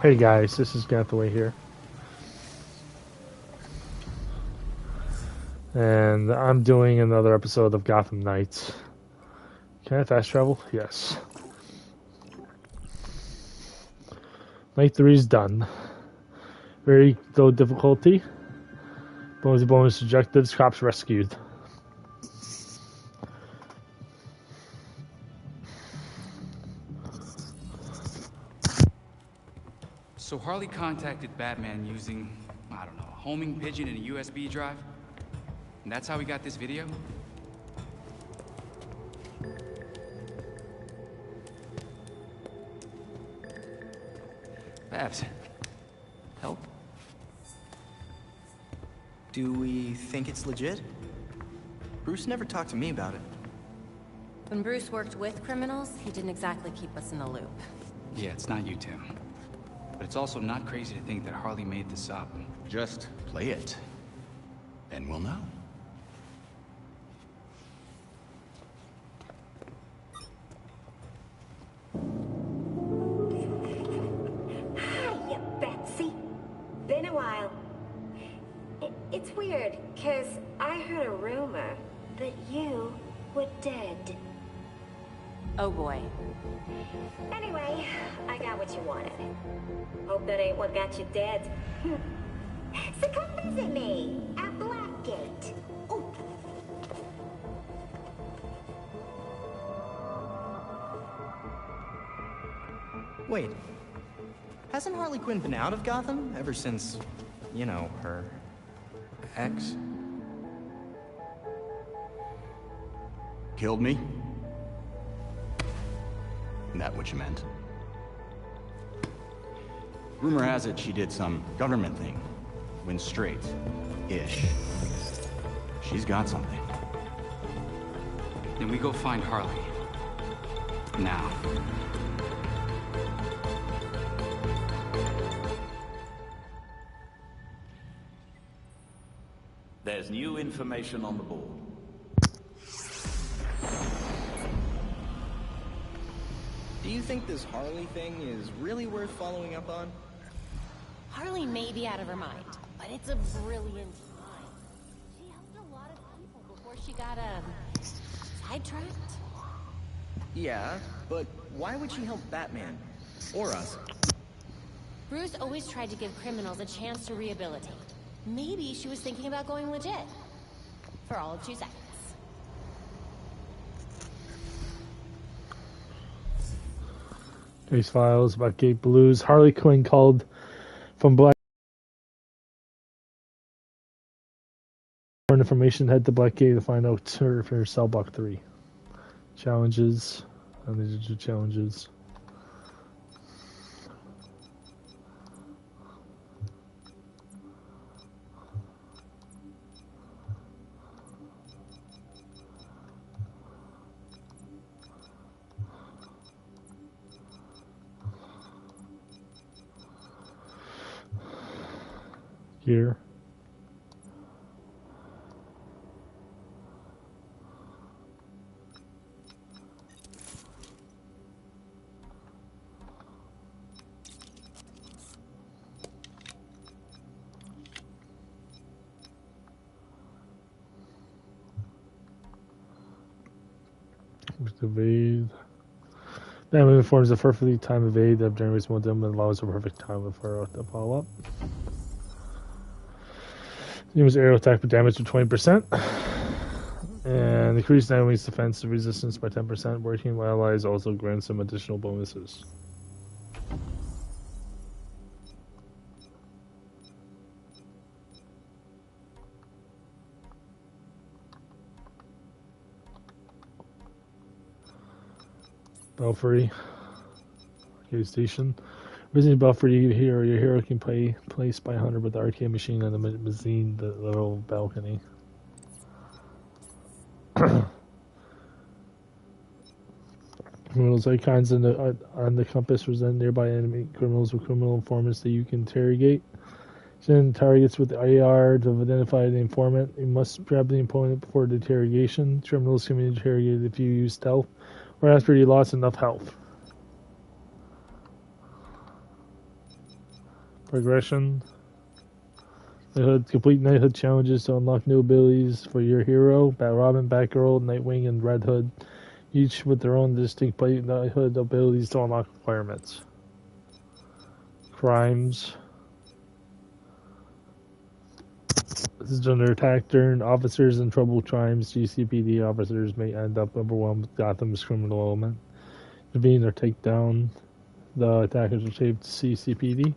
Hey guys, this is Gathaway here. And I'm doing another episode of Gotham Knights. Can I fast travel? Yes. Night 3 is done. Very low difficulty. Bonus objectives, cops rescued. So Harley contacted Batman using, I don't know, a homing pigeon and a USB drive? And that's how we got this video? Babs, help? Do we think it's legit? Bruce never talked to me about it. When Bruce worked with criminals, he didn't exactly keep us in the loop. Yeah, it's not you, Tim. But it's also not crazy to think that Harley made this up. Just play it, and we'll know. Hiya, Betsy. Been a while. It's weird, because I heard a rumor that you were dead. Oh boy. Anyway, I got what you wanted. Hope that ain't what got you dead. So come visit me at BlackGate. Ooh. Wait, hasn't Harley Quinn been out of Gotham ever since, you know, her ex? Killed me? That what you meant? Rumor has it she did some government thing. Went straight-ish. She's got something. Then we go find Harley. Now. There's new information on the board. Do you think this Harley thing is really worth following up on? Harley may be out of her mind, but it's a brilliant mind. She helped a lot of people before she got, sidetracked. Yeah, but why would she help Batman? Or us? Bruce always tried to give criminals a chance to rehabilitate. Maybe she was thinking about going legit. For all of 2 seconds. Case files about Gate Blues. Harley Quinn called from Black for information. Head to BlackGate to find out her cell block 3. Challenges. And these are challenges. Here. Evade. Batman informs a perfectly timed evade that generates momentum and allows a perfect time for a follow up. Use aerial attack with damage of 20%. And increase enemy's defensive resistance by 10%. Working with allies also grants some additional bonuses. Belfry. Arcade Station. Visiting Belfry, your hero can play Spy Hunter with the arcade machine on the mezzanine, the little balcony. Criminals icons on the compass present nearby enemy criminals with criminal informants that you can interrogate. Send targets with AR to identify the informant. You must grab the opponent before the interrogation. Criminals can be interrogated if you use stealth or after you lost enough health. Progression. Knighthood. Complete Knighthood challenges to unlock new abilities for your hero. Robin, Batgirl, Nightwing, and Red Hood. Each with their own distinct Knighthood abilities to unlock requirements. Crimes. This is under attack during officers in trouble crimes. GCPD officers may end up overwhelmed with Gotham's criminal element. Intervene or take down the attackers will save CCPD.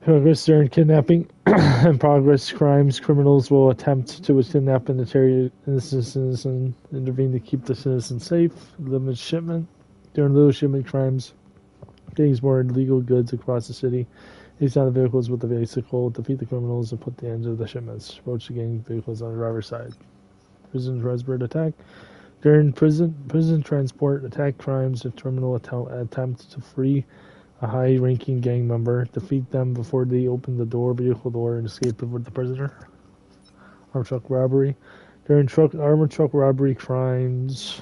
Progress during kidnapping and progress crimes. Criminals will attempt to kidnap and deter innocent citizen. Intervene to keep the citizen safe. Limit shipment. During little shipment crimes, getting more illegal goods across the city. These out of vehicles with the bicycle, defeat the criminals, and put the ends of the shipments. Approach the gang vehicles on the driver's side. Prison transport attack. During prison transport attack crimes, a criminal attempt to free a high-ranking gang member. Defeat them before they open the vehicle door, and escape with the prisoner. Armored truck robbery. During armored truck robbery crimes,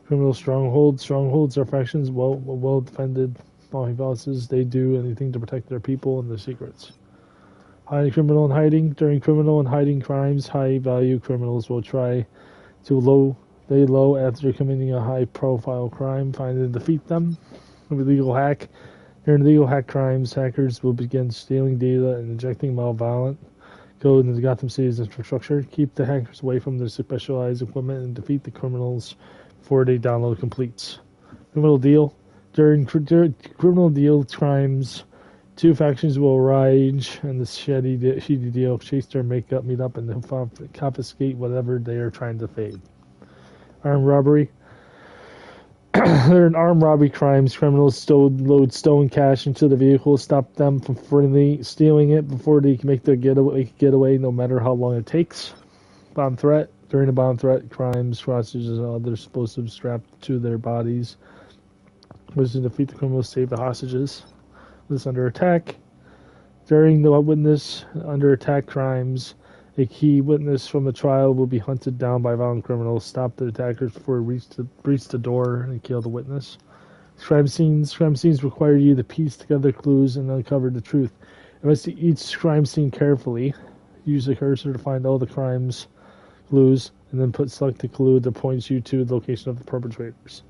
criminal strongholds. Strongholds are factions well defended bosses. They do anything to protect their people and their secrets. Hiding criminal and hiding. During criminal and hiding crimes, high-value criminals will try to lay low after committing a high-profile crime. Find and defeat them. Illegal hack. During illegal hack crimes, hackers will begin stealing data and injecting malevolent code into Gotham City's infrastructure. Keep the hackers away from their specialized equipment and defeat the criminals before they download completes. Criminal deal. During criminal deal crimes, two factions will rage and the shady deal chase their meet up and confiscate whatever they are trying to fade. Armed robbery. During armed robbery crimes, criminals load stolen cash into the vehicle, stop them from freely stealing it before they can make their getaway, no matter how long it takes. Bomb threat. During a bomb threat, crimes, hostages, and other explosives strapped to their bodies. Was to defeat the criminals, save the hostages. This under attack. During the witness under attack crimes, a key witness from the trial will be hunted down by violent criminals. Stop the attackers before they breach the door and kill the witness. Crime scenes. Crime scenes require you to piece together clues and uncover the truth. Investigate each crime scene carefully. Use the cursor to find all the crimes clues, and then select the clue that points you to the location of the perpetrators.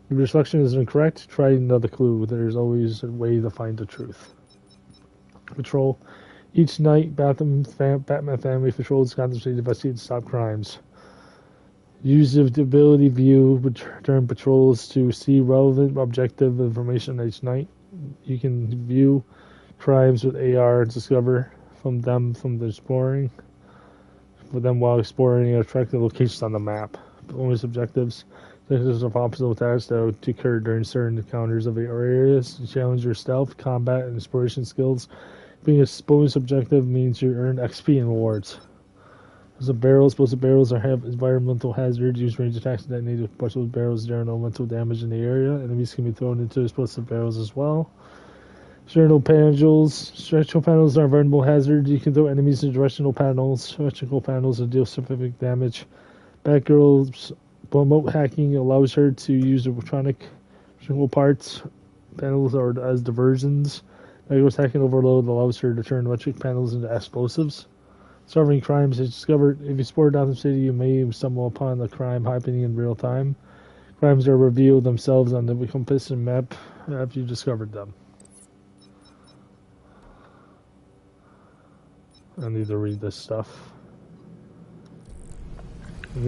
If your selection is incorrect, try another clue. There's always a way to find the truth. Patrol. Each night, Batman family patrols Gotham City to investigate and stop crimes. Use the ability view during patrols to see relevant objective information each night. You can view crimes with AR and discover from the exploring. For them while exploring and attractive locations on the map. Bonus objectives. Objectives of optional tasks that occur during certain encounters of areas to challenge your stealth, combat, and exploration skills. Being a bonus objective means you earn XP and rewards. Explosive barrels have environmental hazards. Use range attacks to detonate explosive barrels during elemental damage in the area. Enemies can be thrown into explosive barrels as well. Directional panels. Directional panels are environmental hazards. You can throw enemies in directional panels. Directional panels deal specific damage. Batgirl's remote hacking allows her to use electronic parts. Panels are as diversions. Batgirl's hacking overload allows her to turn electric panels into explosives. Solving crimes is discovered. If you explore Gotham City, you may stumble upon a crime happening in real time. Crimes are revealed themselves on the compass and map after you discovered them. I need to read this stuff. I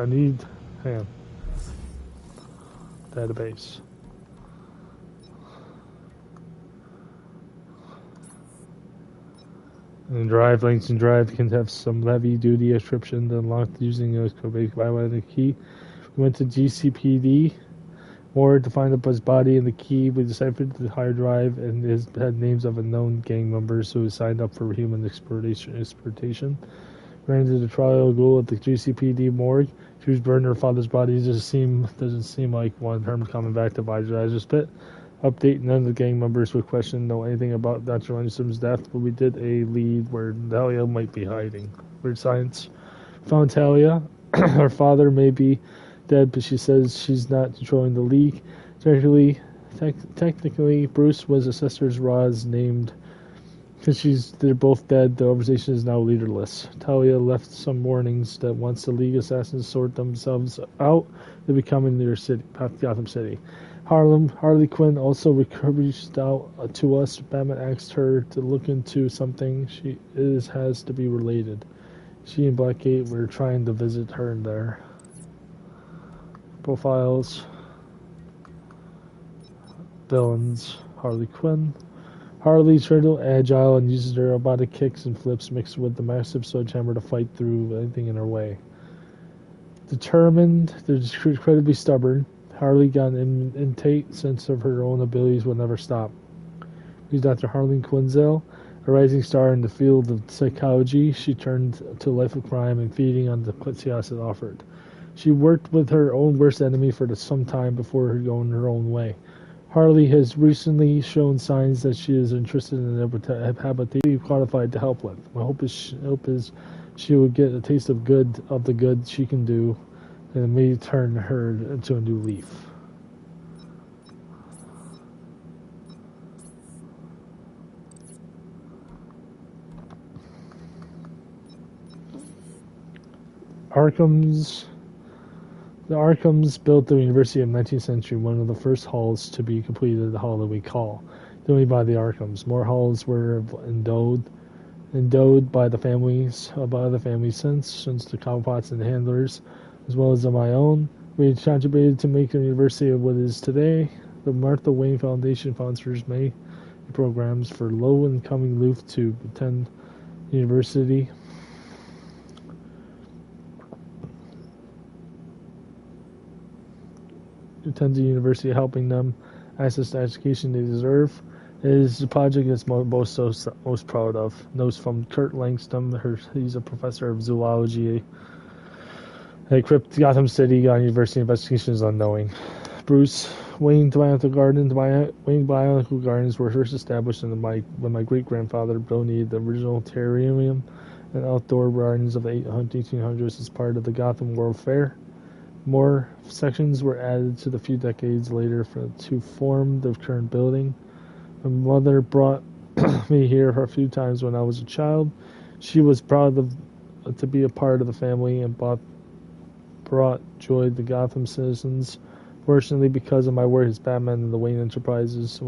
need hang on. Database. And drive links and drive can have some heavy-duty encryption unlocked using a biometric key. We went to GCPD more to find his body and the key. We deciphered the hard drive and it had names of unknown gang members who signed up for human exploitation. Ran into the trial goal at the GCPD morgue. She burned her father's body. Doesn't seem like one her coming back to Vigilante's pit. Update: none of the gang members were questioned know anything about Dr. Langston's death, but we did a lead where Talia might be hiding. Weird science. Found Talia. Her father may be dead, but she says she's not controlling the league. Technically, Bruce was a sister's Roz named. Because they're both dead, the organization is now leaderless. Talia left some warnings that once the League assassins sort themselves out, they become in their city, Gotham City. Harley Quinn also reached out to us. Batman asked her to look into something. Has to be related. She and BlackGate were trying to visit her in there. Profiles. Villains. Harley Quinn. Harley's turtle agile and uses her robotic kicks and flips mixed with the massive sledgehammer to fight through anything in her way. Determined, they're incredibly stubborn. Harley got an innate sense of her own abilities will never stop. She's Dr. Harleen Quinzel, a rising star in the field of psychology. She turned to a life of crime and feeding on the chaos it offered. She worked with her own worst enemy for some time before her going her own way. Harley has recently shown signs that she is interested in an habitation qualified to help with. My hope is she will get a taste of the good she can do, and it may turn her into a new leaf. The Arkhams built the University of 19th Century, one of the first halls to be completed, the hall that we call, only by the Arkhams. More halls were endowed by the families since the Cobblepots and the Handlers, as well as my own. We contributed to make the university what it is today. The Martha Wayne Foundation sponsors many programs for low-income youth to attend university. Attend the university, helping them access the education they deserve. It is the project that's most proud of. Notes from Kurt Langston. He's a professor of zoology at Gotham City University. Investigation is unknowing. Bruce Wayne Botanical Gardens. Wayne Botanical Gardens were first established when my great-grandfather donated the original terrarium and outdoor gardens of the 1800s as part of the Gotham World Fair. More sections were added to the few decades later to form the current building. My mother brought me here a few times when I was a child. She was proud to be a part of the family and brought joy to Gotham citizens. Fortunately, because of my work as Batman and the Wayne Enterprises,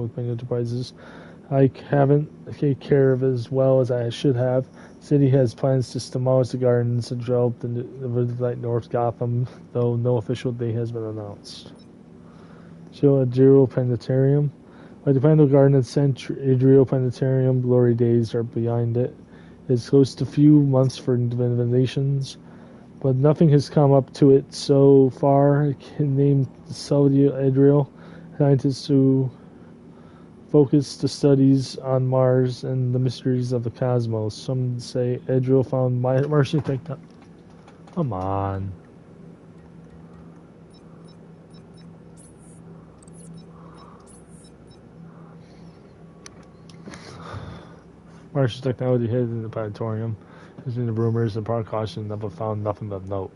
I haven't taken care of it as well as I should have. The city has plans to demolish the gardens and develop the North Gotham, though no official date has been announced. Show Adrio Penitentiary. Like the Pendle Garden and Adrio Penitentiary, glory days are behind it. It's close to few months for renovations, but nothing has come up to it so far. Named Salvador Adrio, scientists who focus the studies on Mars and the mysteries of the cosmos. Some say Adrio found Martian technology. Come on. Martian technology hidden in the planetarium. Using the rumors and precautions, never found nothing of note.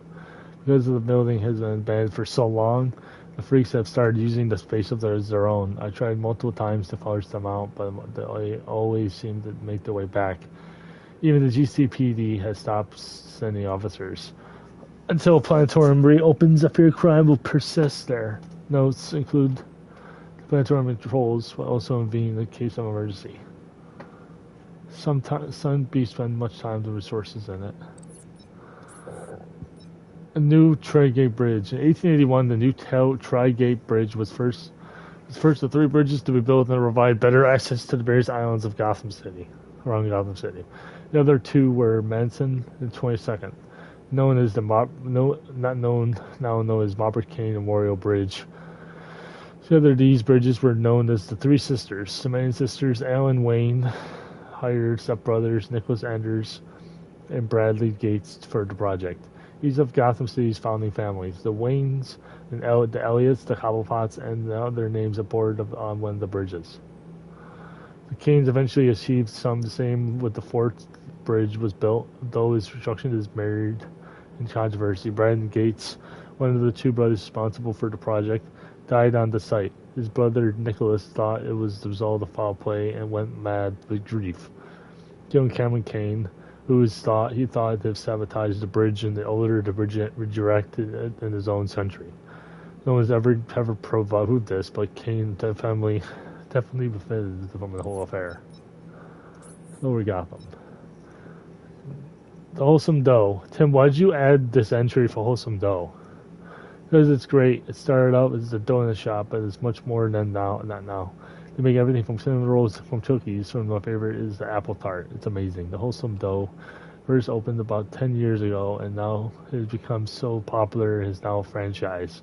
Because the building has been abandoned for so long, the freaks have started using the space as their own. I tried multiple times to force them out, but they always seem to make their way back. Even the GCPD has stopped sending officers. Until a planetarium reopens, I fear crime will persist there. Notes include the planetarium controls, but also convene in case of emergency. Some beasts spend much time and resources in it. A new Tri-Gate Bridge. In 1881, the new Tri-Gate Bridge was first of three bridges to be built and provide better access to the various islands of Gotham City, around Gotham City. The other two were Manson and 22nd, known as now known as Robert Kane Memorial Bridge. Together, these bridges were known as the Three Sisters. The main sisters, Alan Wayne, hired stepbrothers Nicholas Anders and Bradley Gates for the project. These of Gotham City's founding families, the Waynes, and the Elliots, the Cobblepots, and the other names aboard on one of the bridges. The Kanes eventually achieved the same with the fourth bridge was built, though its construction is in controversy. Brian Gates, one of the two brothers responsible for the project, died on the site. His brother Nicholas thought it was the result of foul play and went mad with grief. Young Cameron Kane, he thought they've sabotaged the bridge in order to redirect it in his own country. No one's ever proved this, but Kane definitely benefited from the whole affair. So we got them. The Wholesome Dough. Tim, why'd you add this entry for Wholesome Dough? Because it's great. It started out as a donut shop, but it's much more than now. Not now. They make everything from cinnamon rolls from cookies. So my favorite is the apple tart. It's amazing. The Wholesome Dough first opened about 10 years ago, and now it has become so popular. It is now a franchise.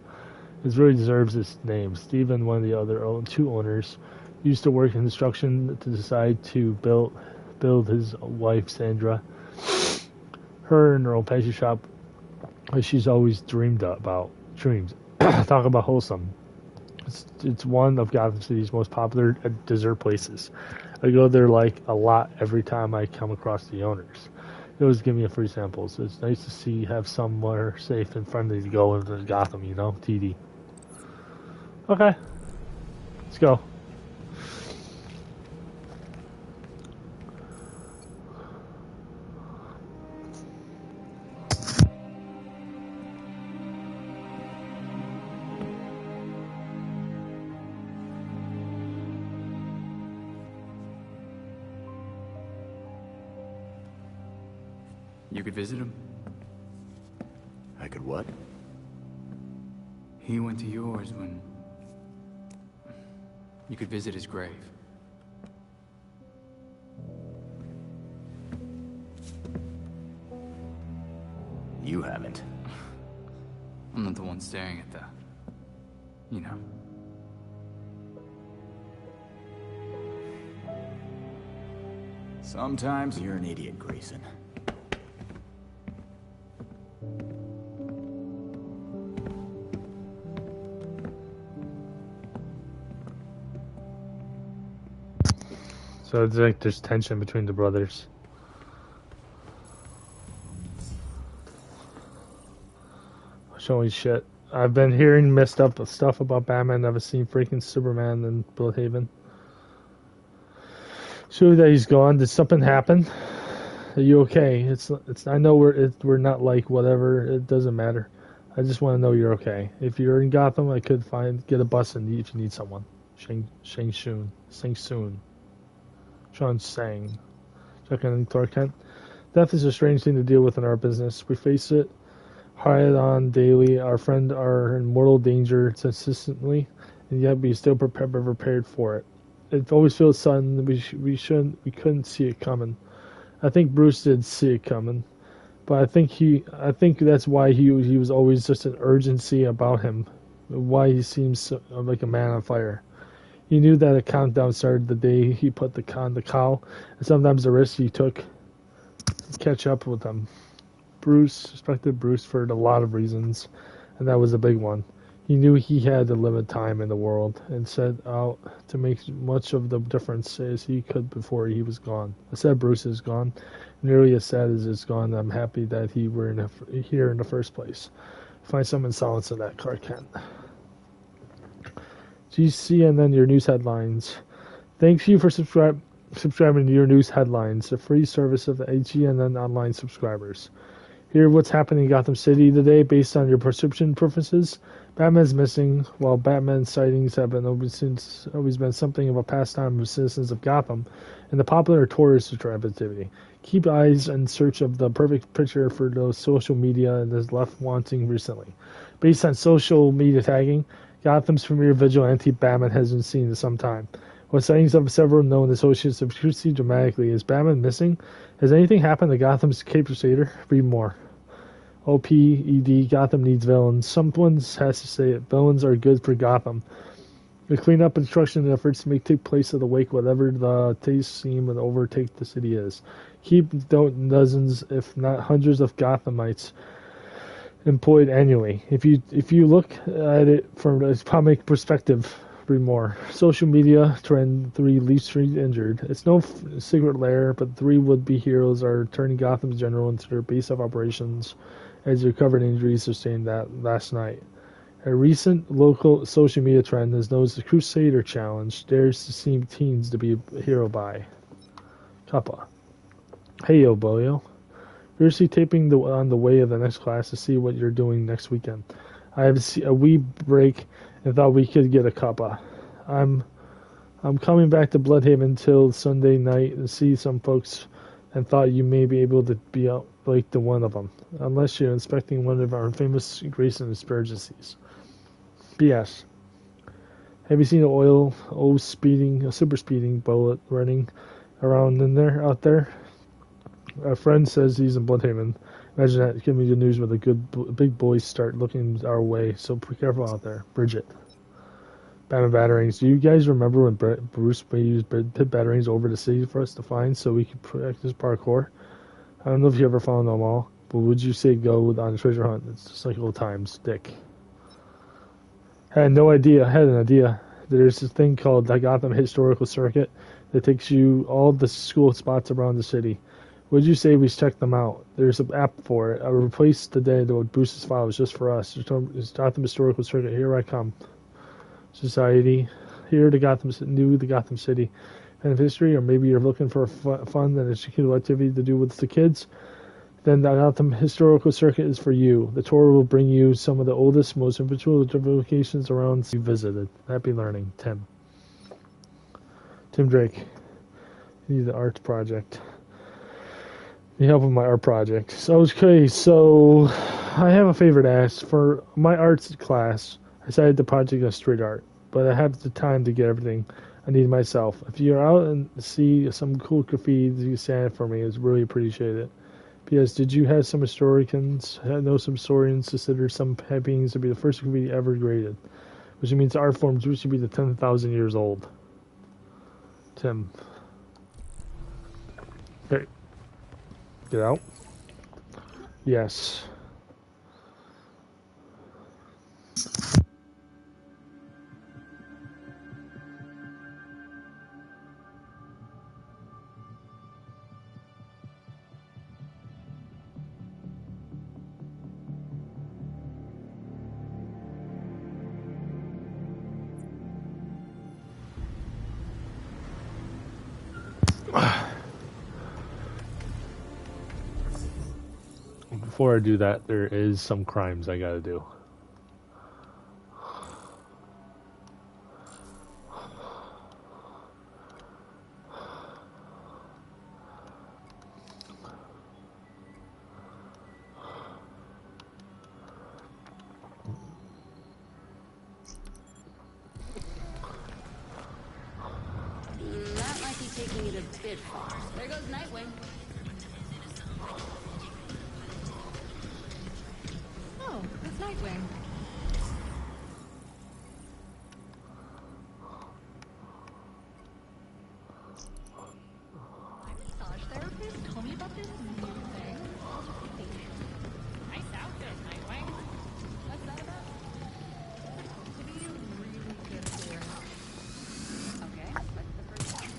It really deserves its name. Steven, one of the other two owners, used to work in construction to decide to build his wife Sandra her and her own pastry shop, as she's always dreamed about. Talk about wholesome. It's one of Gotham City's most popular dessert places. I go there like a lot every time I come across the owners. They always give me a free sample, so it's nice to have somewhere safe and friendly to go into Gotham, you know, TD. Okay, let's go. You could visit him. I could what? He went to yours when... You could visit his grave. You haven't. I'm not the one staring at the... You know. Sometimes you're an idiot, Grayson. So it's like there's tension between the brothers. Holy shit. I've been hearing messed up stuff about Batman. I've seen freaking Superman in Bloodhaven. Sure that he's gone. Did something happen? Are you okay? It's. I know we're not like whatever. It doesn't matter. I just want to know you're okay. If you're in Gotham, I could get a bus and if you need someone. Shang Soon. Sean Sang. Checking in Clark Kent. Death is a strange thing to deal with in our business. We face it head on daily. Our friends are in mortal danger consistently, and yet we still prepared for it. It always feels sudden. We couldn't see it coming. I think Bruce did see it coming, but I think that's why he was always just an urgency about him. Why he seems so, like a man on fire. He knew that a countdown started the day he put the cow, and sometimes the risk he took to catch up with them. Bruce respected Bruce for a lot of reasons, and that was a big one. He knew he had the limited time in the world and set out to make much of the difference as he could before he was gone. I said Bruce is gone. Nearly as sad as it's gone, I'm happy that he were here in the first place. Find some solace in that, Clark Kent. GCNN, your news headlines. Thank you for subscribing to your news headlines, the free service of the GNN online subscribers. Hear what's happening in Gotham City today based on your perception preferences. Batman's missing. While Batman sightings have always been something of a pastime of citizens of Gotham and the popular tourist activity. Keep eyes in search of the perfect picture for those social media and is left wanting recently. Based on social media tagging, Gotham's premier vigilante Batman has been seen in some time. With sightings of several known associates have increased dramatically. Is Batman missing? Has anything happened to Gotham's Cape Crusader? Read more. OPED, Gotham needs villains. Someone has to say it. Villains are good for Gotham. The cleanup and construction efforts may take place in the wake whatever the taste seem and overtake the city is. Keep dozens, if not hundreds, of Gothamites employed annually. If you look at it from a comic perspective, read more. Social media trend 3 Leaf Street injured. It's no secret lair, but 3 would-be heroes are turning Gotham's general into their base of operations as he recovered injuries sustained that last night. A recent local social media trend is known as the Crusader Challenge. Dares to seem teens to be a hero by Kappa. Hey yo, boyo. Fiercely taping on the way of the next class to see what you're doing next weekend. I have a wee break and thought we could get a cuppa. I'm coming back to Bloodhaven till Sunday night to see some folks and thought you may be able to be out like the one of them. Unless you're inspecting one of our famous Grayson asparaguses. P.S. Have you seen a super speeding bullet running around out there? A friend says he's in Bloodhaven. Imagine that. Give me the news when the big boys start looking our way. So be careful out there. Bridget. Batman Batarangs. Do you guys remember when Bruce used pit Batarangs over the city for us to find so we could practice parkour? I don't know if you ever found them all, but would you say go on a treasure hunt? It's just like old times. Dick. Had an idea. There's this thing called the Gotham Historical Circuit that takes you all the school spots around the city. Would you say we check them out? There's an app for it. I replaced the day that Bruce's file was just for us. It's Gotham Historical Circuit. Here I come. Society. Here the Gotham City. Fan of history, or maybe you're looking for a fun and educational activity to do with the kids. Then the Gotham Historical Circuit is for you. The tour will bring you some of the oldest, most influential locations around you visited. Happy learning, Tim. Tim Drake. Need the art project. Need help with my art project. So I have a favor to ask. For my arts class, I decided the project is street art, but I have the time to get everything I need myself. If you're out and see some cool graffiti you send it for me, it's really appreciated. P.S. Did you have some historians? I know some historians consider some paintings to be the first graffiti ever graded, which means art forms which should be the 10,000 years old. Tim. Okay. Get out. Yes. Before I do that, there is some crimes I gotta do. That might be taking it a bit far. There goes Nightwing. Oh, it's Nightwing. My massage therapist told me about this new thing. Nice outfit, Nightwing. What's that about? To be really good for your health. Okay, what's the first step?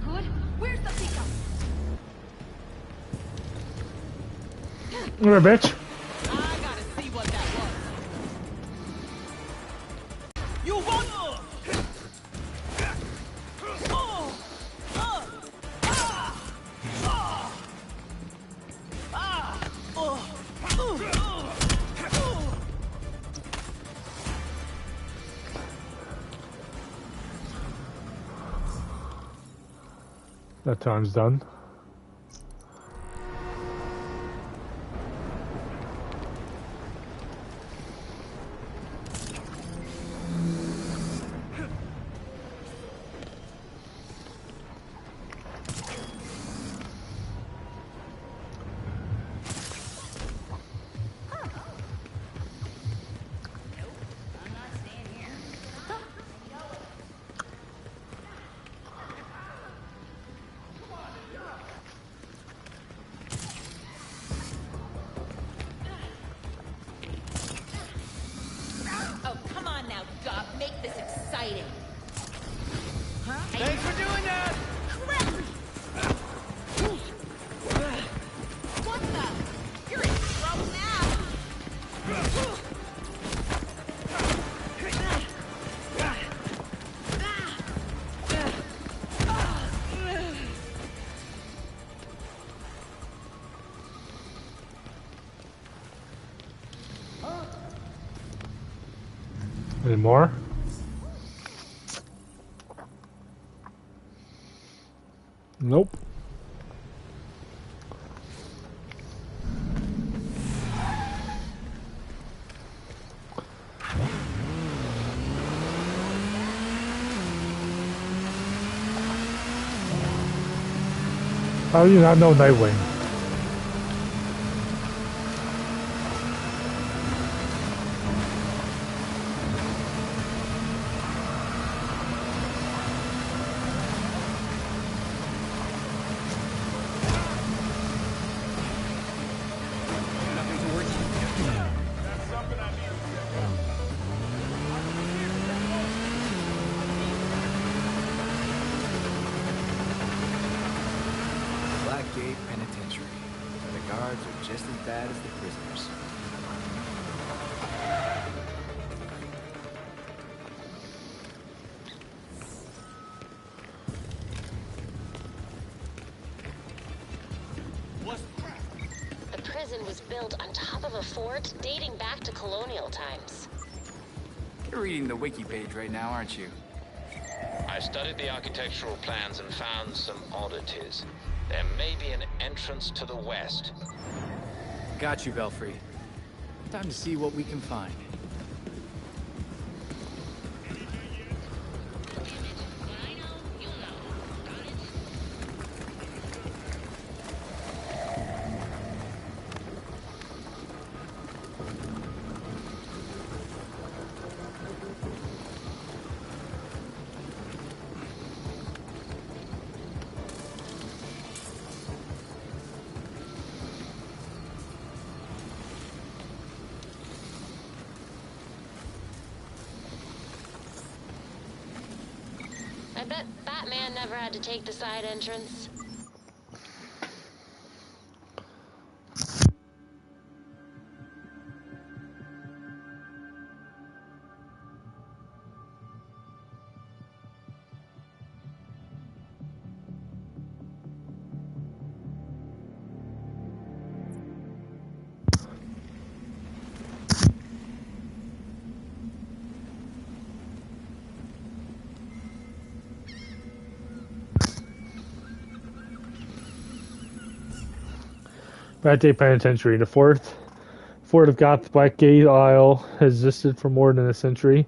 Good. Where's the pickup? What a bitch. I gotta see what that was. You want That time's done. I'm not staying Any more? Nope. How do you not know Nightwing? Nothing to worry about. BlackGate Penitentiary, where the guards are just as bad as the prisoners. The prison was built on top of a fort dating back to colonial times. You're reading the wiki page right now, aren't you? I studied the architectural plans and found some oddities. There may be an entrance to the west. Got you, Belfry. Time to see what we can find. I bet Batman never had to take the side entrance. BlackGate Penitentiary. The fort of Gotham BlackGate Isle has existed for more than a century.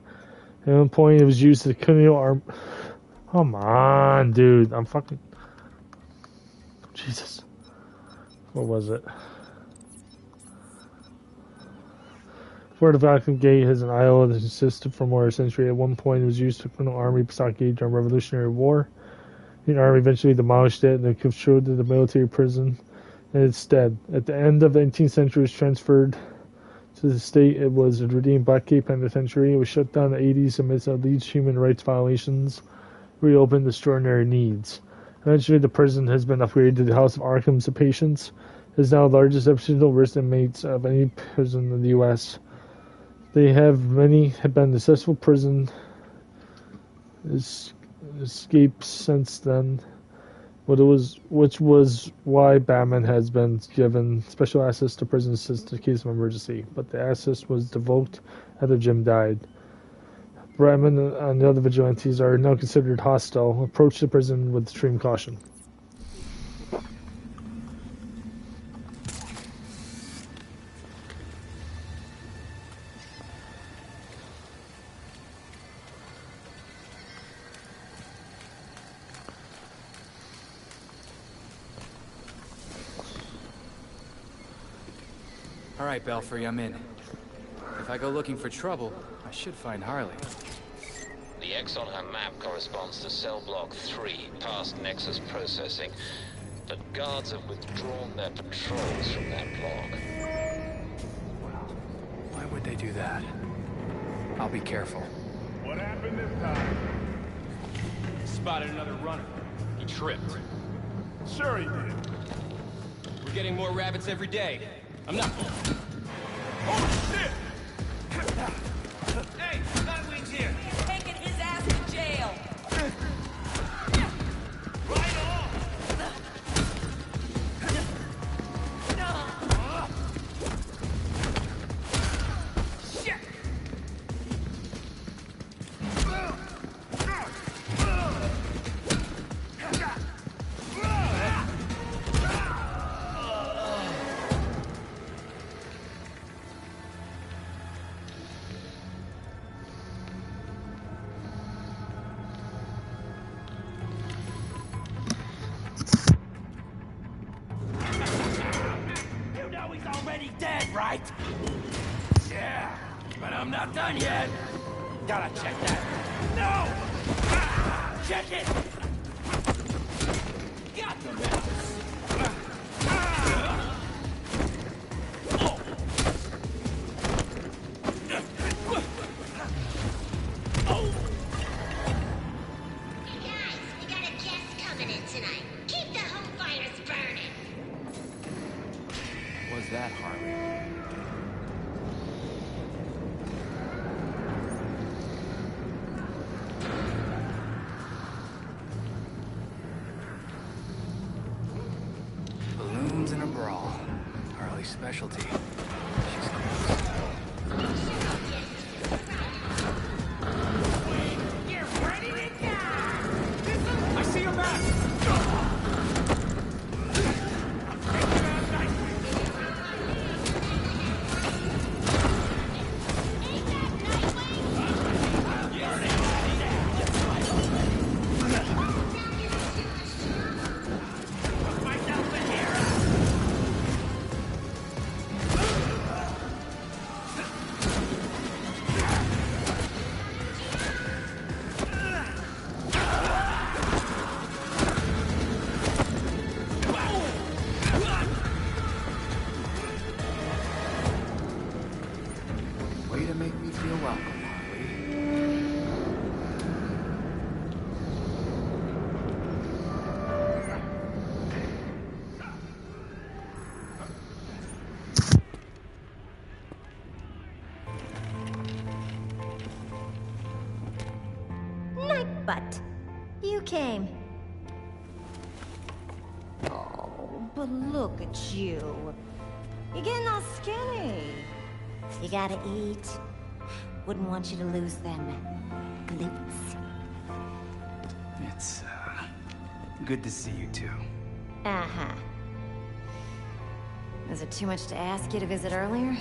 At one point, it was used as a criminal arm. Come on, dude. I'm fucking. Jesus. What was it? Fort of BlackGate has an isle that existed for more than a century. At one point, it was used for criminal army stockade during Revolutionary War. The army eventually demolished it and controlled the military prison. And instead, at the end of the 18th century, it was transferred to the state. It was redeemed BlackGate Penitentiary. It was shut down in the 80s amidst alleged human rights violations, reopened extraordinary needs. Eventually, the prison has been upgraded to the House of Arkham's of Patients. It is now the largest exceptional risk inmates of any prison in the U.S. Many have been successful prison escapes since then. Which was why Batman has been given special access to prisons in case of emergency, but the access was revoked after Jim died. Batman and the other vigilantes are now considered hostile. Approach the prison with extreme caution. All right, Belfry, I'm in. If I go looking for trouble, I should find Harley. The X on her map corresponds to cell block 3, past Nexus processing. But guards have withdrawn their patrols from that block. Why would they do that? I'll be careful. What happened this time? Spotted another runner. He tripped. Sure he did. We're getting more rabbits every day. I'm not... Oh, shit! Hey, Nightwing's here! Taking his ass to jail. Right on! Shit! already dead, right? Yeah, but I'm not done yet. Gotta check that. No! Ah, check it! Got the mouse! Was that Harley? Balloons and a brawl. Harley's specialty. She's close. Get ready to die! I see your back! Way to make me feel welcome, Harley. Nightbutt, you came. Oh, but look at you. You're getting all skinny. You gotta eat. Wouldn't want you to lose them glutes. It's, good to see you too. Uh-huh. Is it too much to ask you to visit earlier?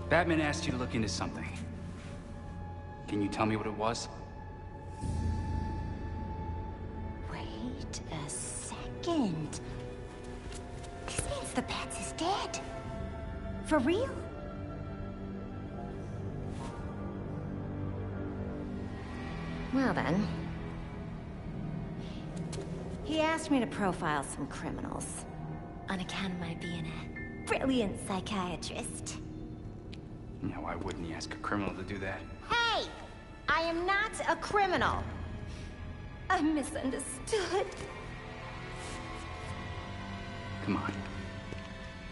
Batman asked you to look into something. Can you tell me what it was? Wait a second. This means the Bats is dead. For real? Well then. He asked me to profile some criminals. On account of my being a brilliant psychiatrist. Yeah, why wouldn't he ask a criminal to do that? Hey! I am not a criminal. I'm misunderstood. Come on.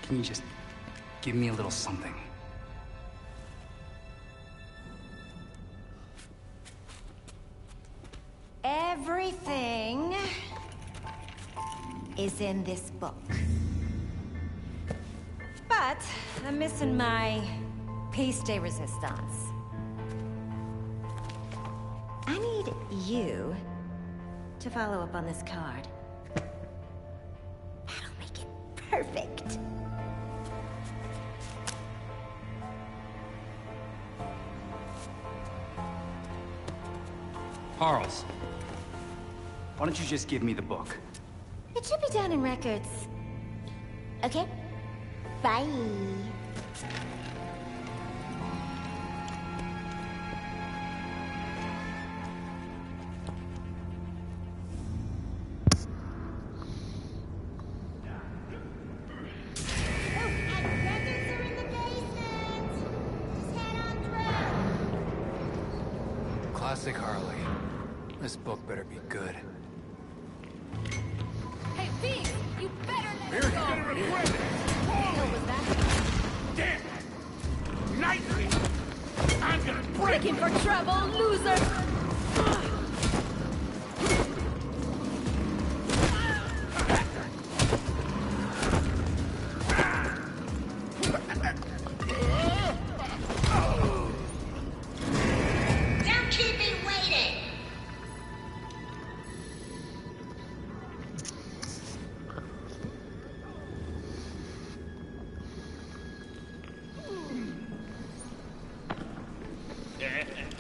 Can you just give me a little something? Everything is in this book. But I'm missing my piece de resistance. I need you to follow up on this card. That'll make it perfect. Charles, why don't you just give me the book? It should be down in records. Okay? Bye. Classic Harley. This book better be good. Hey, Pete! You better let You're us gonna go! regret it! What was that? Damn! Nightly! I'm gonna break Looking for trouble, loser! Don't keep me waiting.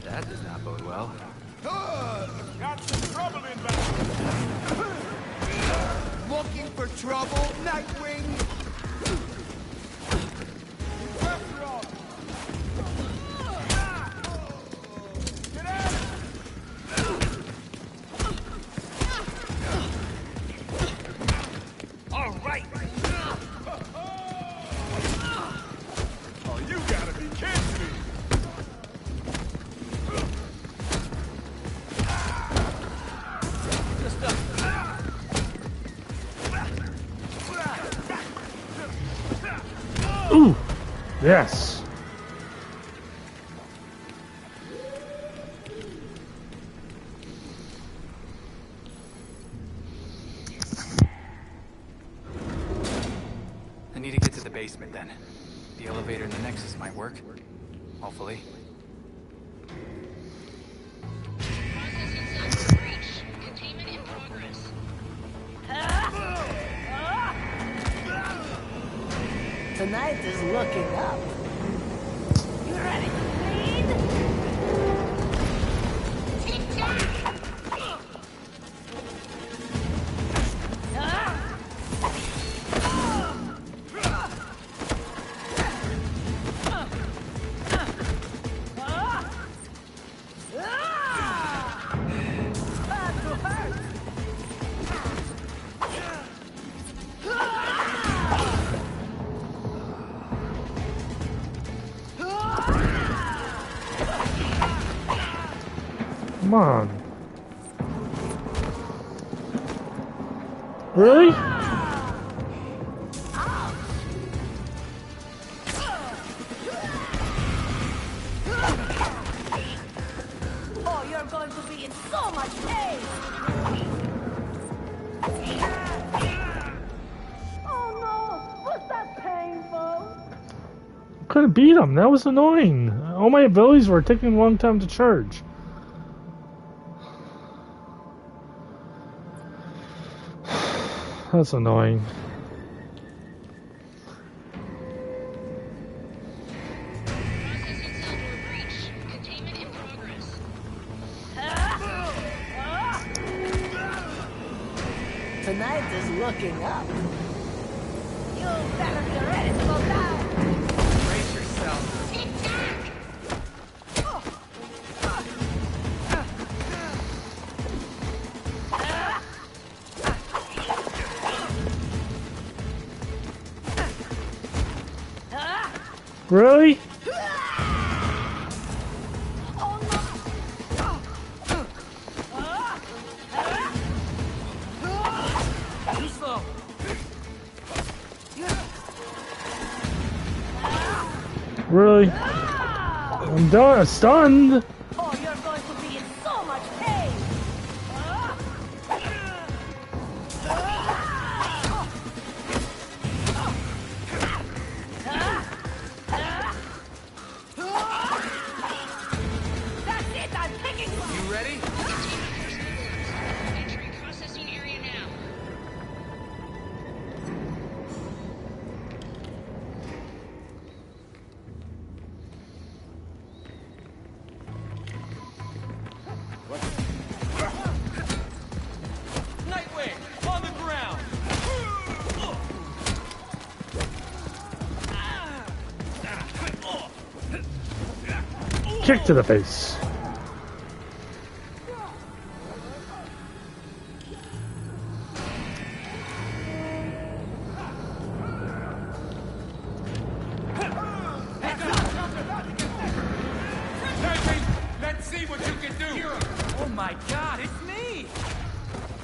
That does not bode well. for trouble, Nightwing? All right. Oh, you gotta be kidding me! Ooh, yes. I need to get to the basement then. The elevator in the Nexus might work. Hopefully. Tonight is looking up. You ready to bleed? Tick-tock! Come on. Really? Oh, you're going to be in so much pain! Oh no! Was that painful? Couldn't beat him. That was annoying. All my abilities were taking a long time to charge. That's annoying. Tonight is looking up. You better be ready to go down. Brace yourself. Really? Too slow. Really? I'm done. Stunned. Oh, you're going to be in so much pain. That's it. I'm picking one. You ready? Entering processing area now. Nightwing, on the ground! Kick to the face. Nightwing, let's see what you can do! Oh my god, it's me!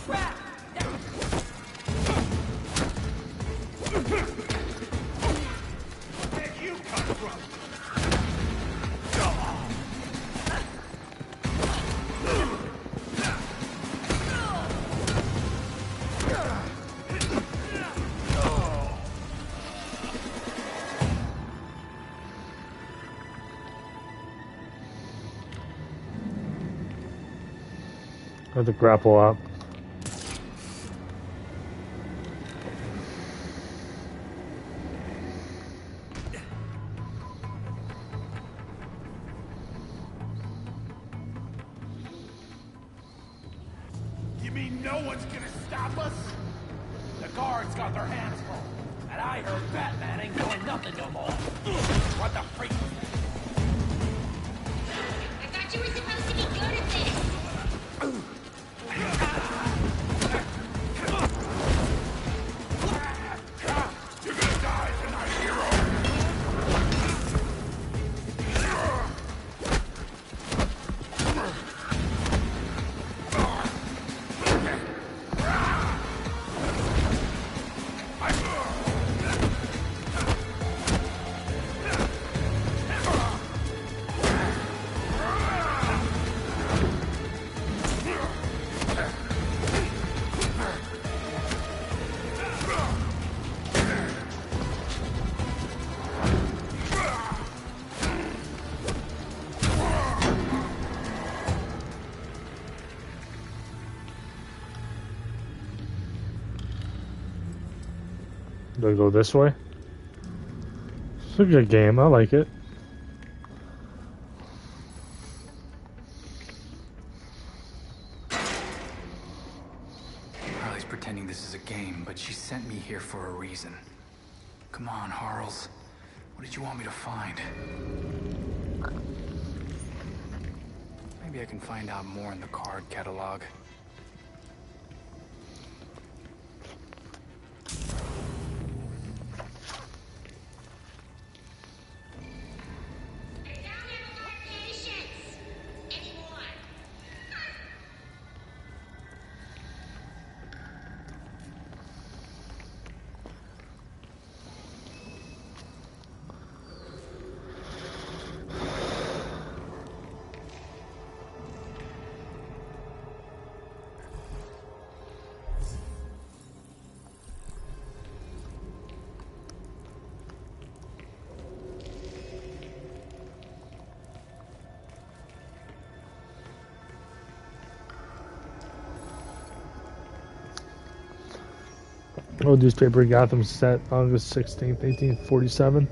Crap! Where'd you come from? I have to grapple up. You mean no one's gonna stop us? The guards got their hands full. And I heard Batman ain't doing nothing no more. What the freak? I thought you were supposed to be good at this. You're gonna die tonight, hero. Do I go this way? It's a good game. I like it. Harley's pretending this is a game, but she sent me here for a reason. Come on, Harles. What did you want me to find? Maybe I can find out more in the card catalog. Old newspaper in Gotham set August 16th, 1847.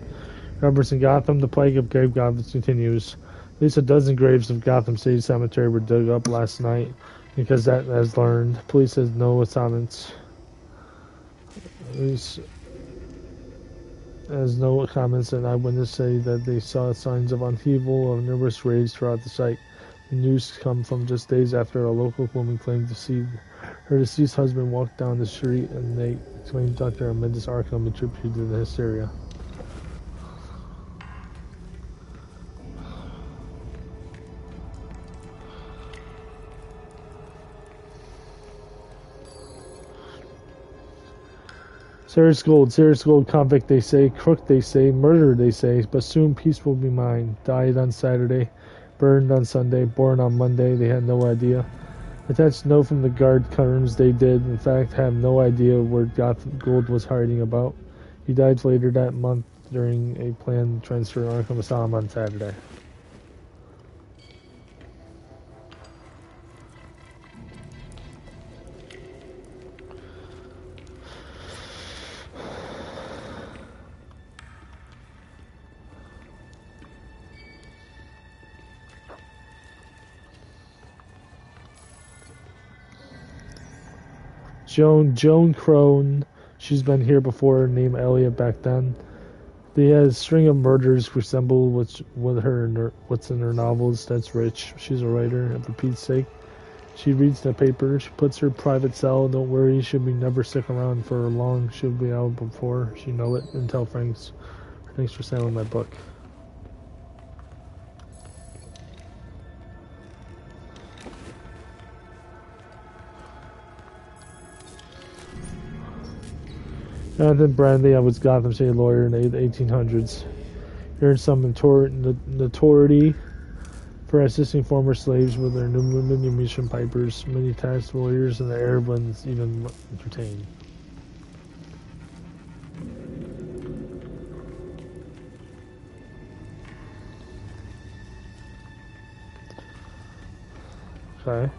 Roberts in Gotham, the plague of grave goblins continues. At least a dozen graves of Gotham City Cemetery were dug up last night because that has learned. Police has no comments. Police has no comments, and eyewitnesses say that they saw signs of upheaval of numerous graves throughout the site. The news come from just days after a local woman claimed to see her deceased husband walk down the street, and they claimed Dr. Amendus Arkham attributed to the hysteria. Serious gold, convict they say, crook they say, murderer they say, but soon peace will be mine. Died on Saturday, burned on Sunday, born on Monday, they had no idea. Attached note from the guard curtains, they did, in fact, have no idea where Gold was hiding about. He died later that month during a planned transfer to Arkham Asylum on Saturday. Joan Crone, she's been here before, named Elliot back then. They had a string of murders resemble what's in her novels. That's rich. She's a writer, and for Pete's sake. She reads the paper, she puts her private cell, don't worry, she'll be never stick around for long, she'll be out before she know it, and tell Thanks for selling my book. Jonathan Brandley, I was Gotham City lawyer in the 1800s. He earned some notoriety for assisting former slaves with their mission pipers. Many tax lawyers and the Arab ones even entertained. Okay.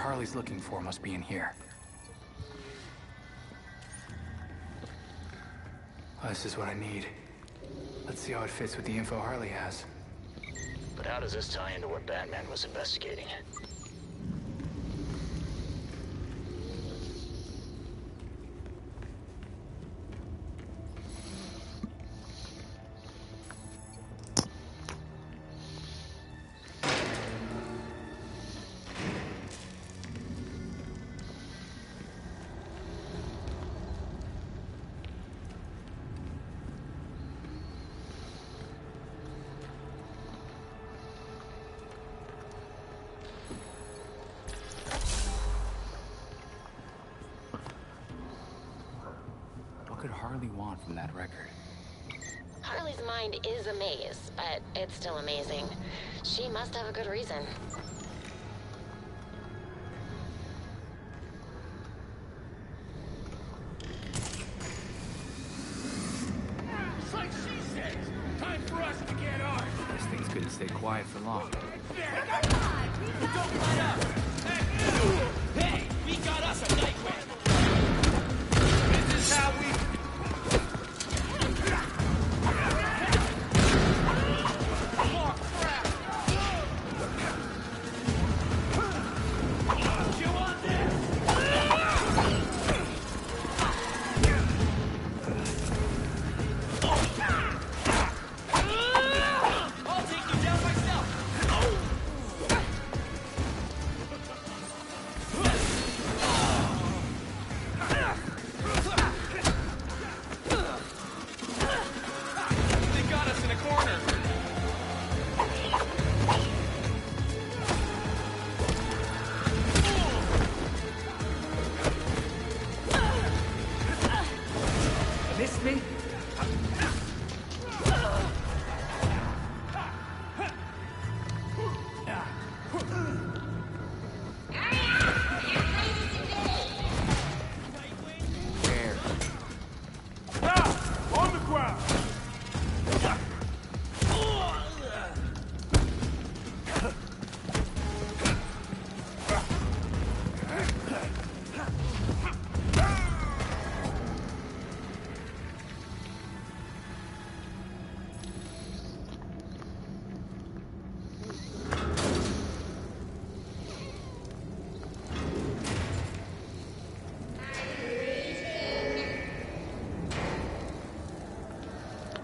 Harley's looking for must be in here. Oh, this is what I need. Let's see how it fits with the info Harley has. But how does this tie into what Batman was investigating? What could Harley want from that record? Harley's mind is a maze, but it's still amazing. She must have a good reason. It's like she says. Time for us to get ours. This thing's couldn't stay quiet for long. Don't let up. Hey, we got us a nightmare. This is how we...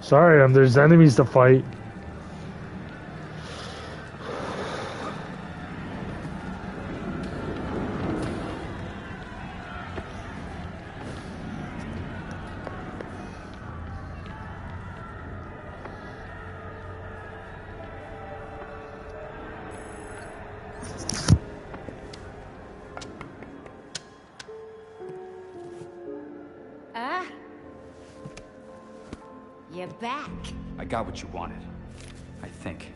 Sorry, there's enemies to fight. You're back. I got what you wanted. I think.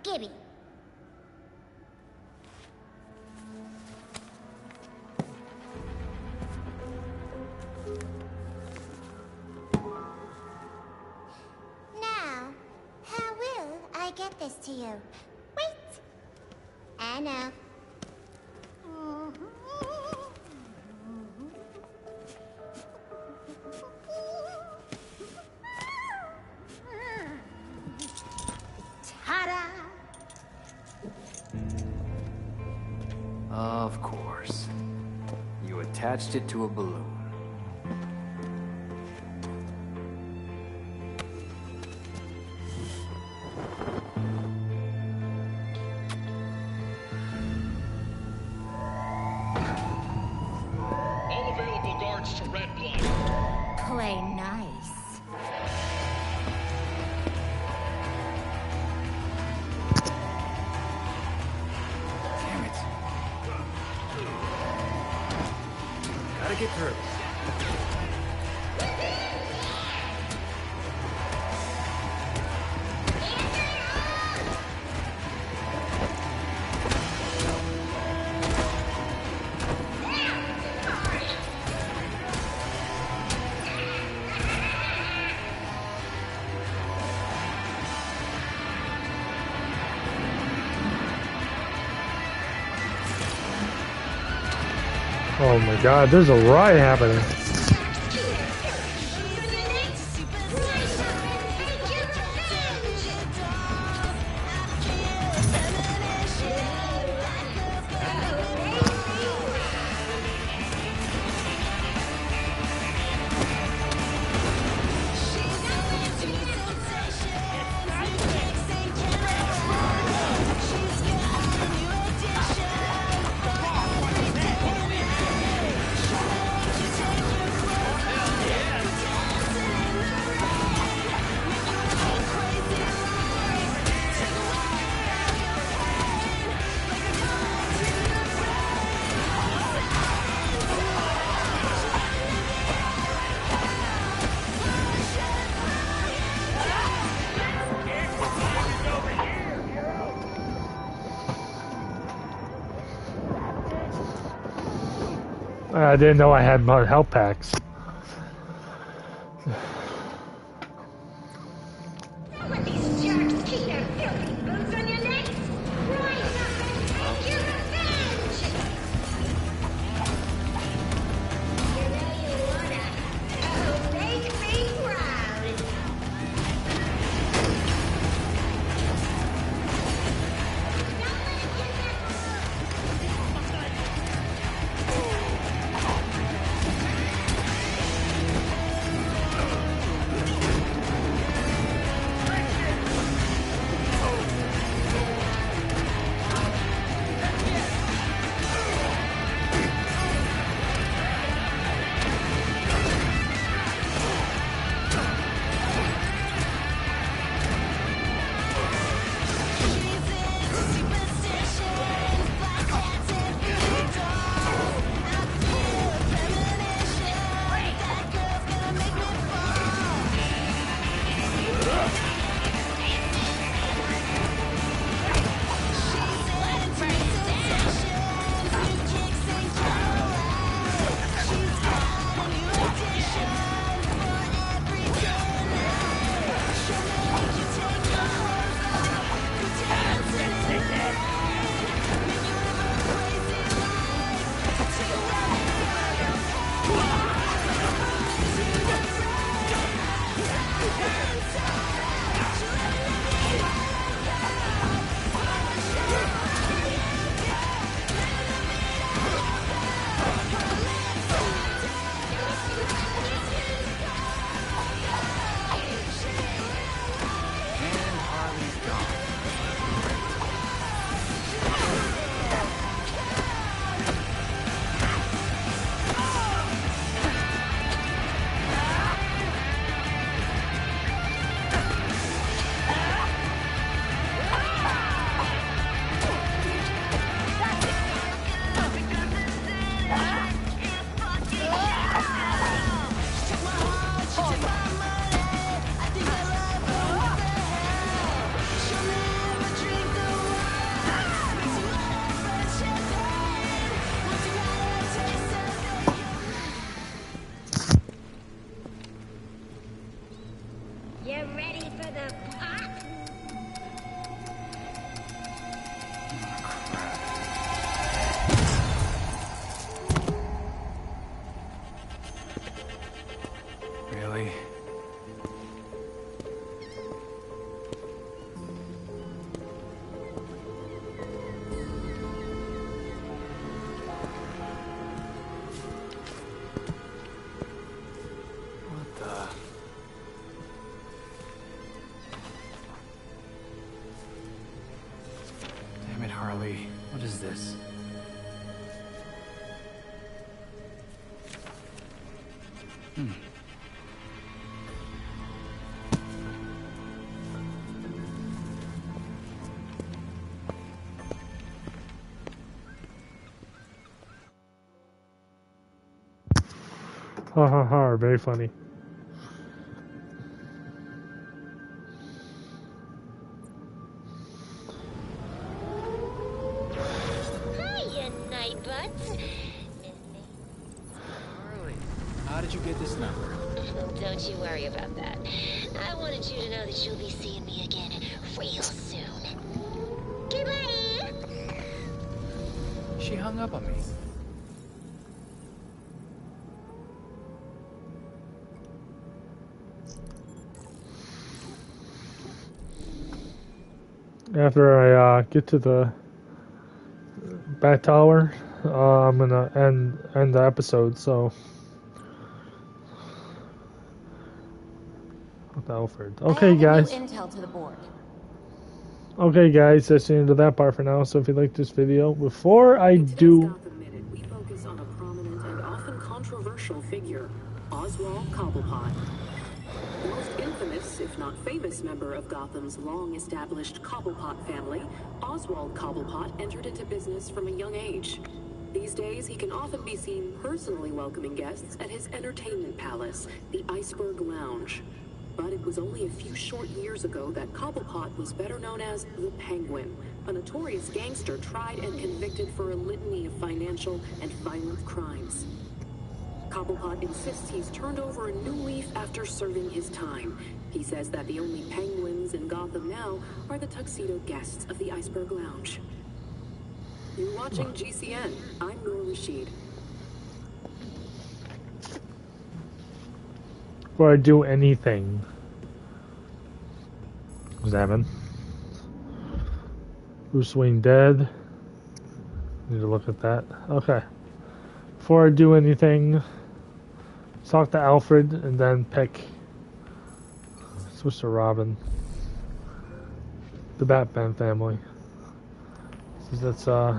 Gibby. Now, how will I get this to you? Wait. I know. Ta-da! Of course. You attached it to a balloon. All available guards to red blood. Play nice. Damn it. Gotta get through. Oh my god, there's a riot happening. I didn't know I had more health packs. What is this? Ha ha ha, very funny. Hiya, Nightbutts. Harley, how did you get this number? Don't you worry about that. I wanted you to know that you'll be seeing me again real soon. Goodbye! She hung up on me. after I get to the Bat Tower, I'm gonna end the episode. So, with Alfred. Okay, guys. New intel to the board. Okay, guys, that's the end of that part for now. So, if you like this video, before I do, we focus on a prominent and often controversial figure, Oswald Cobblepot. The most infamous, if not famous, member of Gotham's long-established Cobblepot family, Oswald Cobblepot entered into business from a young age. These days, he can often be seen personally welcoming guests at his entertainment palace, the Iceberg Lounge. But it was only a few short years ago that Cobblepot was better known as the Penguin, a notorious gangster tried and convicted for a litany of financial and violent crimes. Cobblepot insists he's turned over a new leaf after serving his time. He says that the only penguins in Gotham now are the tuxedo guests of the Iceberg Lounge. You're watching GCN. I'm Noor Rashid. before I do anything, examine. Bruce Wayne dead. Need to look at that. Okay. Before I do anything, talk to Alfred and then pick. Switch to Robin. The Batman family. So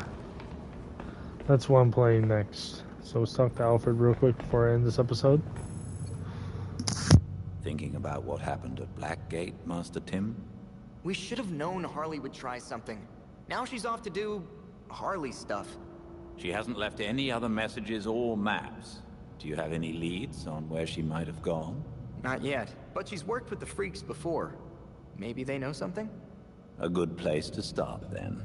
that's what I'm playing next. So let's talk to Alfred real quick before I end this episode. Thinking about what happened at BlackGate, Master Tim? We should have known Harley would try something. Now she's off to do Harley stuff. She hasn't left any other messages or maps. Do you have any leads on where she might have gone? Not yet, but she's worked with the Freaks before. Maybe they know something? A good place to start, then.